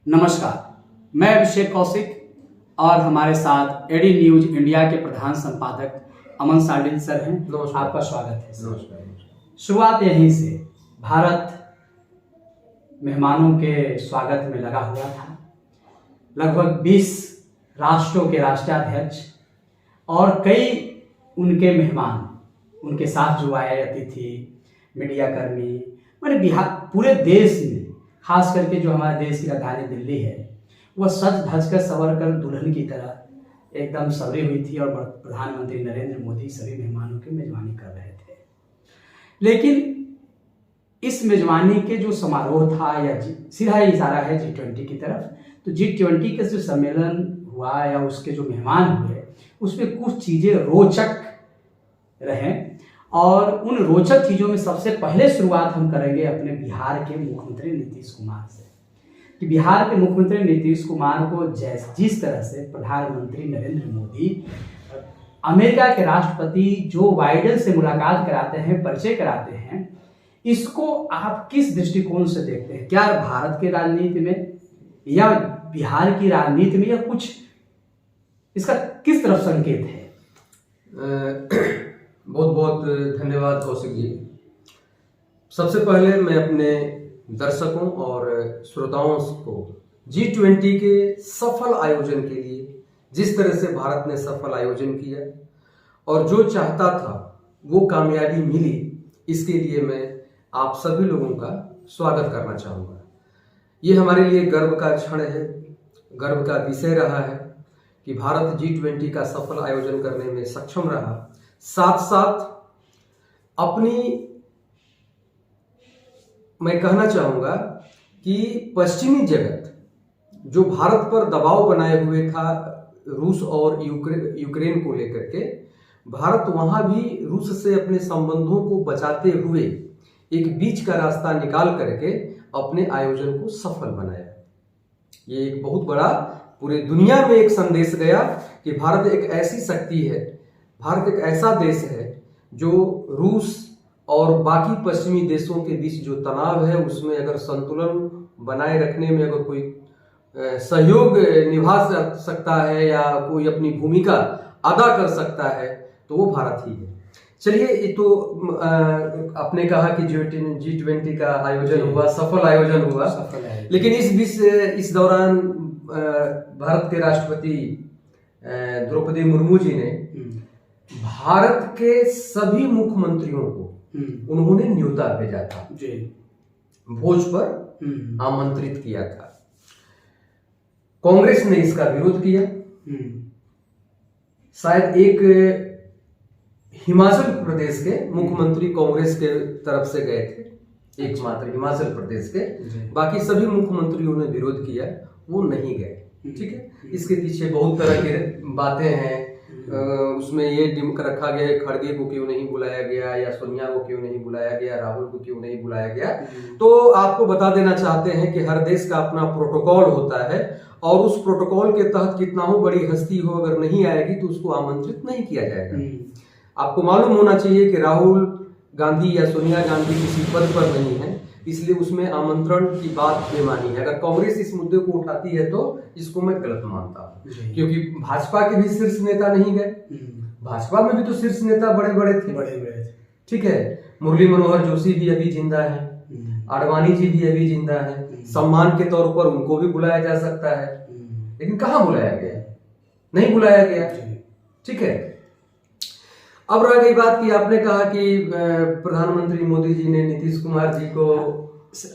नमस्कार, मैं अभिषेक कौशिक और हमारे साथ एडी न्यूज इंडिया के प्रधान संपादक अमन साडिल सर हैं। आपका स्वागत है। नमस्कार। शुरुआत यहीं से, भारत मेहमानों के स्वागत में लगा हुआ था। लगभग 20 राष्ट्रों के राष्ट्राध्यक्ष और कई उनके मेहमान, उनके साथ जो आए अतिथि, मीडिया कर्मी, मैंने बिहार पूरे देश में, खास करके जो हमारे देश की राजधानी दिल्ली है, वह सज धज कर संवर कर दुल्हन की तरह एकदम सवरी हुई थी और प्रधानमंत्री नरेंद्र मोदी सभी मेहमानों की मेजबानी कर रहे थे। लेकिन इस मेजबानी के जो समारोह था, या सीधा इशारा है G20 की तरफ, तो G20 का जो सम्मेलन हुआ या उसके जो मेहमान हुए, उसमें कुछ चीज़ें रोचक रहे। और उन रोचक चीज़ों में सबसे पहले शुरुआत हम करेंगे अपने बिहार के मुख्यमंत्री नीतीश कुमार से, कि बिहार के मुख्यमंत्री नीतीश कुमार को जिस तरह से प्रधानमंत्री नरेंद्र मोदी अमेरिका के राष्ट्रपति जो बाइडेन से मुलाकात कराते हैं, परिचय कराते हैं, इसको आप किस दृष्टिकोण से देखते हैं? क्या भारत की राजनीति में या बिहार की राजनीति में, या कुछ इसका किस तरफ संकेत है? बहुत बहुत धन्यवाद कौशिक जी। सबसे पहले मैं अपने दर्शकों और श्रोताओं को G20 के सफल आयोजन के लिए, जिस तरह से भारत ने सफल आयोजन किया और जो चाहता था वो कामयाबी मिली, इसके लिए मैं आप सभी लोगों का स्वागत करना चाहूँगा। ये हमारे लिए गर्व का क्षण है, गर्व का विषय रहा है कि भारत G20 का सफल आयोजन करने में सक्षम रहा। साथ साथ मैं कहना चाहूँगा कि पश्चिमी जगत जो भारत पर दबाव बनाए हुए था रूस और यूक्रेन को लेकर के, भारत वहाँ भी रूस से अपने संबंधों को बचाते हुए एक बीच का रास्ता निकाल करके अपने आयोजन को सफल बनाया। ये एक बहुत बड़ा पूरे दुनिया में एक संदेश गया कि भारत एक ऐसी शक्ति है, भारत एक ऐसा देश है जो रूस और बाकी पश्चिमी देशों के बीच जो तनाव है उसमें अगर संतुलन बनाए रखने में अगर कोई सहयोग निभा सकता है या कोई अपनी भूमिका अदा कर सकता है तो वो भारत ही है। चलिए, ये तो आपने कहा कि G20 का आयोजन हुआ, सफल आयोजन हुआ, लेकिन इस दौरान भारत के राष्ट्रपति द्रौपदी मुर्मू जी ने भारत के सभी मुख्यमंत्रियों को उन्होंने न्योता भेजा था, भोज पर आमंत्रित किया था। कांग्रेस ने इसका विरोध किया। शायद एक हिमाचल प्रदेश के मुख्यमंत्री कांग्रेस के तरफ से गए थे, एकमात्र हिमाचल प्रदेश के, बाकी सभी मुख्यमंत्रियों ने विरोध किया, वो नहीं गए। ठीक है, इसके पीछे बहुत तरह की बातें हैं। उसमें ये डिमक रखा गया है, खड़गे को क्यों नहीं बुलाया गया, या सोनिया को क्यों नहीं बुलाया गया, राहुल को क्यों नहीं बुलाया गया। तो आपको बता देना चाहते हैं कि हर देश का अपना प्रोटोकॉल होता है और उस प्रोटोकॉल के तहत कितना हो बड़ी हस्ती हो, अगर नहीं आएगी तो उसको आमंत्रित नहीं किया जाएगा। आपको मालूम होना चाहिए कि राहुल गांधी या सोनिया गांधी किसी पद पर नहीं है, इसलिए उसमें आमंत्रण की बात बेमानी है। अगर कांग्रेस इस मुद्दे को उठाती है तो इसको मैं गलत मानता हूँ, क्योंकि भाजपा के भी शीर्ष नेता नहीं गए। भाजपा में भी तो शीर्ष नेता बड़े बड़े थे। ठीक है, मुरली मनोहर जोशी भी अभी जिंदा है, आडवाणी जी भी अभी जिंदा है, सम्मान के तौर पर उनको भी बुलाया जा सकता है, लेकिन कहाँ बुलाया गया? नहीं बुलाया गया। ठीक है, अब रह गई बात कि आपने कहा कि प्रधानमंत्री मोदी जी ने नीतीश कुमार जी को,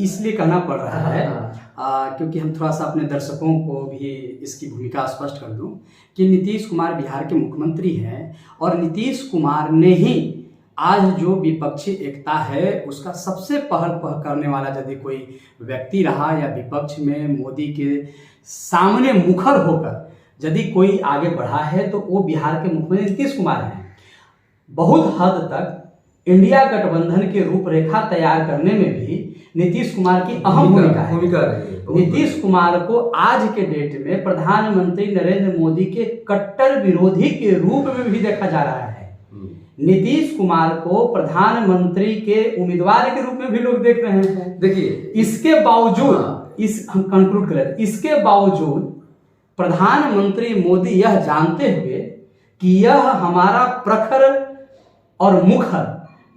इसलिए कहना पड़ रहा है क्योंकि हम थोड़ा सा अपने दर्शकों को भी इसकी भूमिका स्पष्ट कर दूं कि नीतीश कुमार बिहार के मुख्यमंत्री हैं और नीतीश कुमार ने ही आज जो विपक्षी एकता है उसका सबसे पहल करने वाला यदि कोई व्यक्ति रहा, या विपक्ष में मोदी के सामने मुखर होकर यदि कोई आगे बढ़ा है, तो वो बिहार के मुख्यमंत्री नीतीश कुमार हैं। बहुत हद तक इंडिया गठबंधन की रूपरेखा तैयार करने में भी नीतीश कुमार की अहम भूमिका है। नीतीश कुमार को आज के डेट में प्रधानमंत्री नरेंद्र मोदी के कट्टर विरोधी के रूप में भी देखा जा रहा है। नीतीश कुमार को प्रधानमंत्री के उम्मीदवार के रूप में भी लोग देख रहे हैं। देखिए, इसके बावजूद इस हम कंक्लूड करें, इसके बावजूद प्रधानमंत्री मोदी यह जानते हुए कि यह हमारा प्रखर और मुखर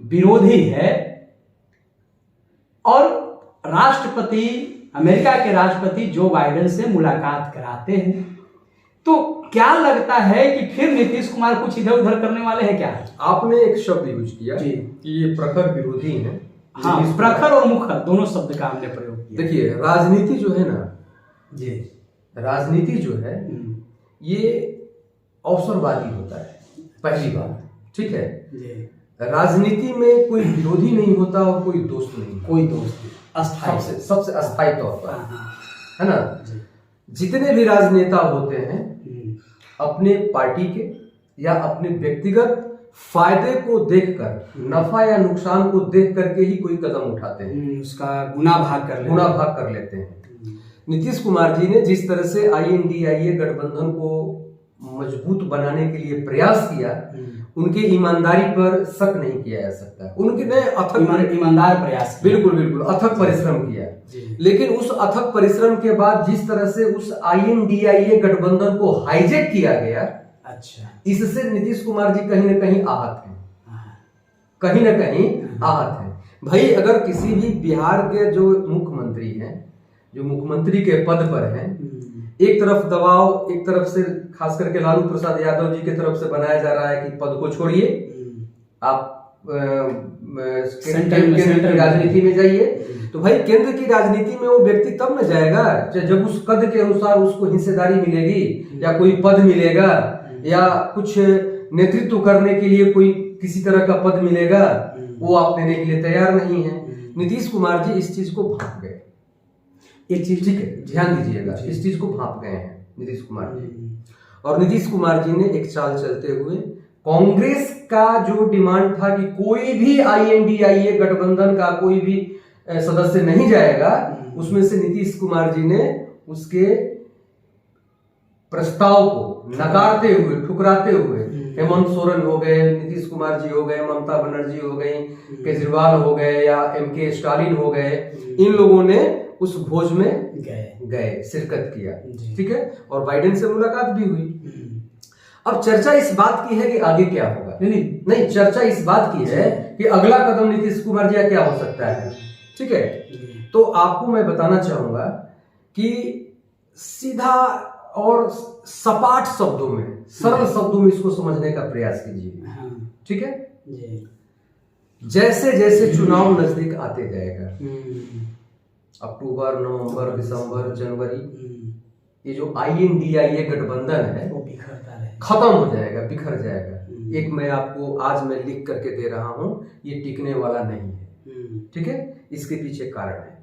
विरोधी है और राष्ट्रपति, अमेरिका के राष्ट्रपति जो बाइडेन से मुलाकात कराते हैं, तो क्या लगता है कि फिर नीतीश कुमार कुछ इधर उधर करने वाले हैं क्या? आपने एक शब्द यूज किया जी कि ये प्रखर विरोधी है। हाँ, प्रखर और मुखर दोनों शब्द का हमने प्रयोग किया। देखिए, राजनीति जो है ना जी, राजनीति जो है ये अवसरवादी होता है, पहली बात, ठीक है। जी, राजनीति में कोई विरोधी नहीं होता और कोई दोस्त नहीं होता। कोई दोस्त नहीं, अस्थायी। सबसे अस्थायी तौर पर, हाँ, है ना। जी, जितने भी राजनेता होते हैं अपने पार्टी के या अपने व्यक्तिगत फायदे को देखकर, नफा या नुकसान को देख करके ही कोई कदम उठाते हैं, उसका गुना भाग कर लेते हैं। नीतीश कुमार जी ने जिस तरह से INDIA गठबंधन को मजबूत बनाने के लिए प्रयास किया, उनके ईमानदारी पर शक नहीं किया जा सकता। उनने अथक ईमानदार प्रयास, बिल्कुल अथक परिश्रम किया, लेकिन उस अथक परिश्रम के बाद जिस तरह से उस INDIA गठबंधन को हाईजैक किया गया, अच्छा, इससे नीतीश कुमार जी कहीं ना कहीं आहत हैं, कहीं ना कहीं आहत हैं। भाई, अगर किसी भी बिहार के जो मुख्यमंत्री हैं, जो मुख्यमंत्री के पद पर हैं, एक तरफ दबाव, एक तरफ से खास करके लालू प्रसाद यादव जी की तरफ से बनाया जा रहा है कि पद को छोड़िए, आप केंद्र की राजनीति में जाइए। तो भाई, केंद्र की राजनीति में वो व्यक्ति तब न जाएगा जब उस कद के अनुसार उसको हिस्सेदारी मिलेगी या कोई पद मिलेगा या कुछ नेतृत्व करने के लिए कोई किसी तरह का पद मिलेगा, वो आप देने के लिए तैयार नहीं है। नीतीश कुमार जी इस चीज को भाप गए, ये चीज, ठीक है, ध्यान दीजिएगा, इस चीज को भाप गए हैं नीतीश कुमार जी। और नीतीश कुमार जी ने एक चाल चलते हुए कांग्रेस का जो डिमांड था कि कोई भी INDIA गठबंधन का कोई भी सदस्य नहीं जाएगा, उसमें से नीतीश कुमार जी ने उसके प्रस्ताव को नकारते हुए, ठुकराते हुए, हेमंत सोरेन हो गए, नीतीश कुमार जी हो गए, ममता बनर्जी हो गई, केजरीवाल हो गए या MK स्टालिन हो गए, इन लोगों ने उस भोज में गए, शिरकत किया, ठीक है, और बाइडेन से मुलाकात भी हुई। अब चर्चा इस बात की है कि आगे क्या होगा। नहीं, चर्चा इस बात की है कि अगला कदम नीतीश कुमार जी का क्या हो सकता है, ठीक है। तो आपको मैं बताना चाहूंगा कि सीधा और सपाट शब्दों में, सरल शब्दों में इसको समझने का प्रयास कीजिए, ठीक है। जैसे जैसे चुनाव नजदीक आते जाएगा, अक्टूबर, नवंबर, दिसंबर, जनवरी, ये जो INDIA गठबंधन है वो खत्म हो जाएगा, बिखर जाएगा। एक मैं आपको आज मैं लिख करके दे रहा हूं, ये टिकने वाला नहीं है, ठीक है। इसके पीछे कारण है,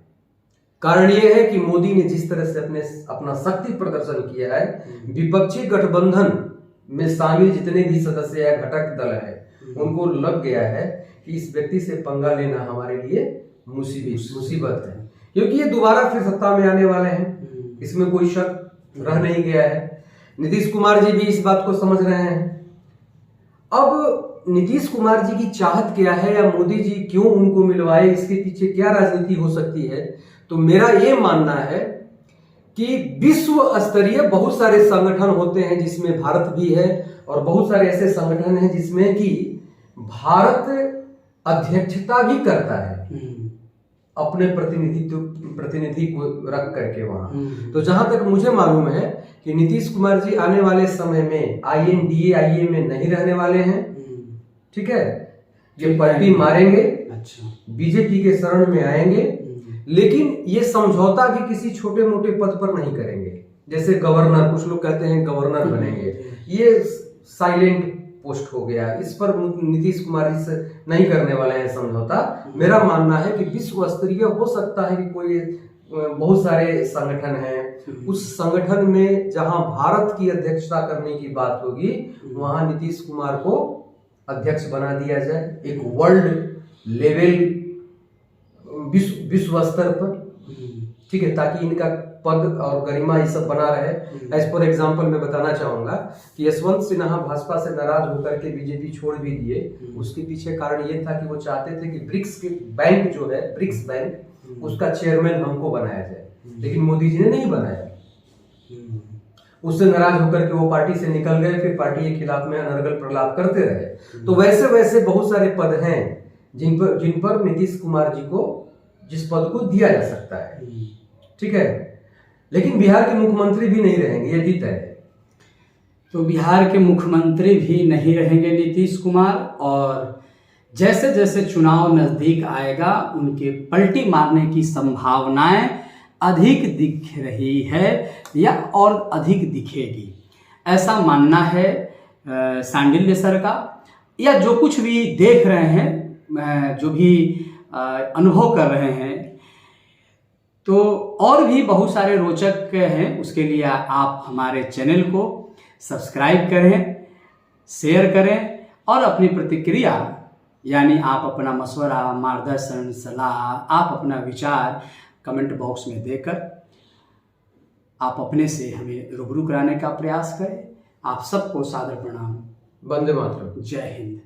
कारण ये है कि मोदी ने जिस तरह से अपना शक्ति प्रदर्शन किया है, विपक्षी गठबंधन में शामिल जितने भी सदस्य या घटक दल है, उनको लग गया है कि इस व्यक्ति से पंगा लेना हमारे लिए मुसीबत है, क्योंकि ये दोबारा फिर सत्ता में आने वाले हैं, इसमें कोई शक रह नहीं गया है। नीतीश कुमार जी भी इस बात को समझ रहे हैं। अब नीतीश कुमार जी की चाहत क्या है या मोदी जी क्यों उनको मिलवाए, इसके पीछे क्या राजनीति हो सकती है, तो मेरा ये मानना है कि विश्व स्तरीय बहुत सारे संगठन होते हैं जिसमें भारत भी है, और बहुत सारे ऐसे संगठन हैं जिसमें कि भारत अध्यक्षता भी करता है अपने प्रतिनिधि को रख करके वहां। तो जहां तक मुझे मालूम है कि नीतीश कुमार जी आने वाले समय में INDIA में नहीं रहने वाले हैं, ठीक है। ये पलटी मारेंगे, अच्छा, बीजेपी के शरण में आएंगे, लेकिन ये समझौता भी किसी छोटे मोटे पद पर नहीं करेंगे, जैसे गवर्नर, कुछ लोग कहते हैं गवर्नर बनेंगे, ये साइलेंट पोस्ट हो गया, इस पर नीतीश कुमार जी से नहीं करने वाले हैं समझौता। मेरा मानना है कि विश्व स्तरीय हो सकता है कि कोई बहुत सारे संगठन हैं, उस संगठन में जहां भारत की अध्यक्षता करने की बात होगी, वहां नीतीश कुमार को अध्यक्ष बना दिया जाए, एक वर्ल्ड लेवल विश्व स्तर पर, ठीक है, ताकि इनका पद और गरिमा ये सब बना रहे। एज फॉर एग्जाम्पल मैं बताना चाहूंगा कि यशवंत सिन्हा भाजपा से नाराज होकर के बीजेपी छोड़ भी दिए, उसके पीछे कारण ये था कि वो चाहते थे कि ब्रिक्स के बैंक जो है, ब्रिक्स बैंक, उसका चेयरमैन हमको बनाया जाए, लेकिन मोदी जी ने नहीं बनाया। उससे नाराज होकर के वो पार्टी से निकल गए, फिर पार्टी के खिलाफ में अनर्गल प्रलाप करते रहे। तो वैसे वैसे बहुत सारे पद हैं जिन पर नीतीश कुमार जी को जिस पद को दिया जा सकता है, ठीक है, लेकिन बिहार के मुख्यमंत्री भी नहीं रहेंगे, ये भी तय है। तो बिहार के मुख्यमंत्री भी नहीं रहेंगे नीतीश कुमार, और जैसे जैसे चुनाव नजदीक आएगा उनके पलटी मारने की संभावनाएं अधिक दिख रही है या और अधिक दिखेगी, ऐसा मानना है सांडिल्य सर का। या जो कुछ भी देख रहे हैं, जो भी अनुभव कर रहे हैं, तो और भी बहुत सारे रोचक हैं। उसके लिए आप हमारे चैनल को सब्सक्राइब करें, शेयर करें और अपनी प्रतिक्रिया, यानी आप अपना मशवरा, मार्गदर्शन, सलाह, आप अपना विचार कमेंट बॉक्स में देकर आप अपने से हमें रूबरू कराने का प्रयास करें। आप सबको सादर प्रणाम। वंदे मातरम। जय हिंद।